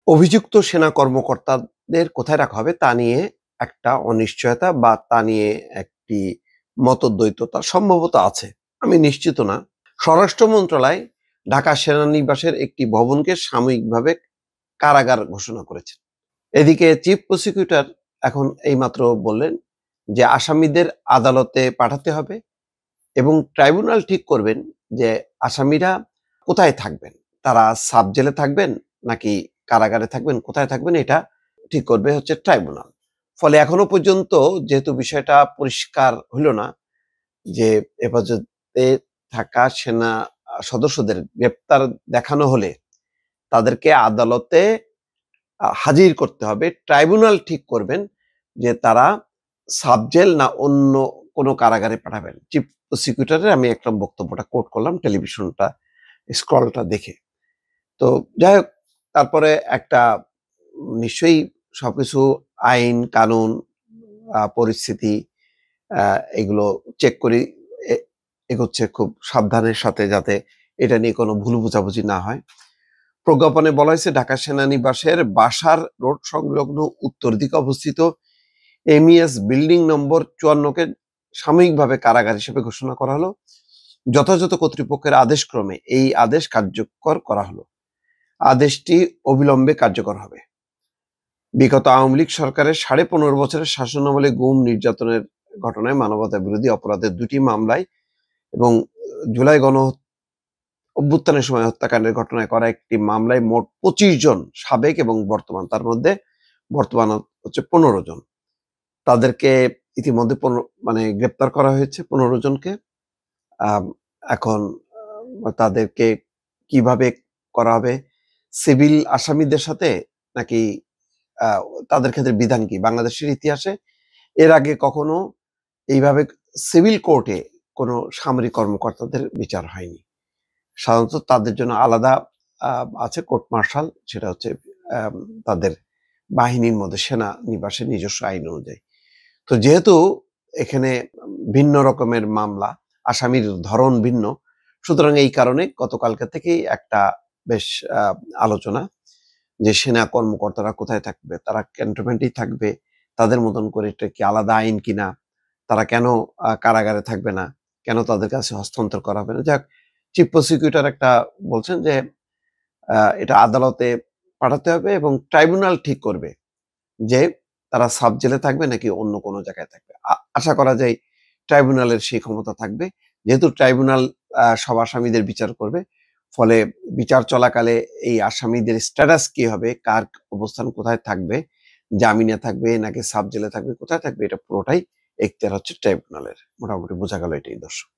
অভিযুক্ত সেনা কর্মকর্তাদের কোথায় রাখা হবে তা নিয়ে একটা অনিশ্চয়তা বা তা নিয়ে একটি মতদ্বৈততা সম্ভবত আছে, আমি নিশ্চিত না। স্বরাষ্ট্র মন্ত্রণালয় ঢাকা সেনানিবাসের একটি ভবনকে সাময়িকভাবে কারাগার ঘোষণা করেছে। এদিকে চিফ প্রসিকিউটর এখন এইমাত্র বললেন যে আসামিদের আদালতে পাঠাতে হবে এবং ট্রাইব্যুনাল ঠিক করবেন যে আসামিরা কোথায় থাকবেন, তারা সাব জেলে থাকবেন নাকি কারাগারে থাকবেন, কোথায় থাকবেন এটা ঠিক করবে হচ্ছে ট্রাইব্যুনাল। ফলে এখনো পর্যন্ত যেহেতু বিষয়টা পরিষ্কার হইল না যে হেফাজতে থাকা সেনা সদস্যদের গ্রেপ্তার দেখানো হলে তাদেরকে আদালতে হাজির করতে হবে, ট্রাইব্যুনাল ঠিক করবেন যে তারা সাব জেল না অন্য কোনো কারাগারে পাঠাবেন। চিফ প্রসিকিউটরের আমি একটা বক্তব্যটা কোট করলাম টেলিভিশনটা স্ক্রলটা দেখে। তো যাই হোক, তারপরে একটা নিশ্চয়ই সবকিছু আইন কানুন পরিস্থিতি এগুলো চেক করি এগোচ্ছে খুব সাবধানের সাথে, যাতে এটা নিয়ে কোনো ভুল বোঝাবুঝি না হয়। প্রজ্ঞাপনে বলা হয়েছে ঢাকা সেনানিবাসের বাসার রোড সংলগ্ন উত্তর দিকে অবস্থিত এমইএস বিল্ডিং নম্বর 54-কে সাময়িকভাবে কারাগার হিসেবে ঘোষণা করা হলো। যথাযথ কর্তৃপক্ষের আদেশক্রমে এই আদেশ কার্যকর করা হলো। আদেশটি অবিলম্বে কার্যকর হবে। বিগত আওয়ামী লীগ সরকারের 15.5 বছরের শাসনামলে গুম নির্যাতনের ঘটনায় মানবতা বিরোধী অপরাধের 2টি মামলায় এবং জুলাই গণ অভ্যুত্থানের সময় হত্যাকাণ্ডের ঘটনায় করা একটি মামলায় মোট 25 জন সাবেক এবং বর্তমান, তার মধ্যে বর্তমান হচ্ছে 15 জন, তাদেরকে ইতিমধ্যে গ্রেপ্তার করা হয়েছে 15 জনকে। এখন তাদেরকে কিভাবে করা হবে, সিভিল আসামিদের সাথে নাকি তাদের ক্ষেত্রে বিধান কি? বাংলাদেশের ইতিহাসে এর আগে কখনো এইভাবে সিভিল কোর্টে কোনো সামরিক কর্মকর্তাদের বিচার হয়নি। সাধারণত তাদের জন্য আলাদা আছে কোর্ট মার্শাল, সেটা হচ্ছে তাদের বাহিনীর মধ্যে সেনা নিবাসের নিজস্ব আইন অনুযায়ী। তো যেহেতু এখানে ভিন্ন রকমের মামলা, আসামির ধরন ভিন্ন, সুতরাং এই কারণে গতকালকে থেকেই একটা বেশ আলোচনা যে সেনা কর্মকর্তারা কোথায় থাকবে, তারা ক্যান্টনমেন্টেই থাকবে, তাদের মতন করে এটা কি আলাদা আইন কিনা, তারা কেন কারাগারে থাকবে না, কেন তাদের কাছে হস্তান্তর করা হবে না। যাক, চিফ প্রসিকিউটর একটা বলছেন যে এটা আদালতে পাঠাতে হবে এবং ট্রাইব্যুনাল ঠিক করবে যে তারা সাব জেলে থাকবে নাকি অন্য কোনো জায়গায় থাকবে। আশা করা যায় ট্রাইব্যুনালের সেই ক্ষমতা থাকবে, যেহেতু ট্রাইব্যুনাল সব আসামিদের বিচার করবে। ফলে বিচার চলাকালে এই আসামিদের স্ট্যাটাস কি হবে, কার অবস্থান কোথায় থাকবে, জামিনে থাকবে নাকি সাব জেলে থাকবে, কোথায় থাকবে, এটা পুরোটাই এখতিয়ার হচ্ছে ট্রাইব্যুনালের। মোটামুটি বোঝা গেল এটাই, দর্শক।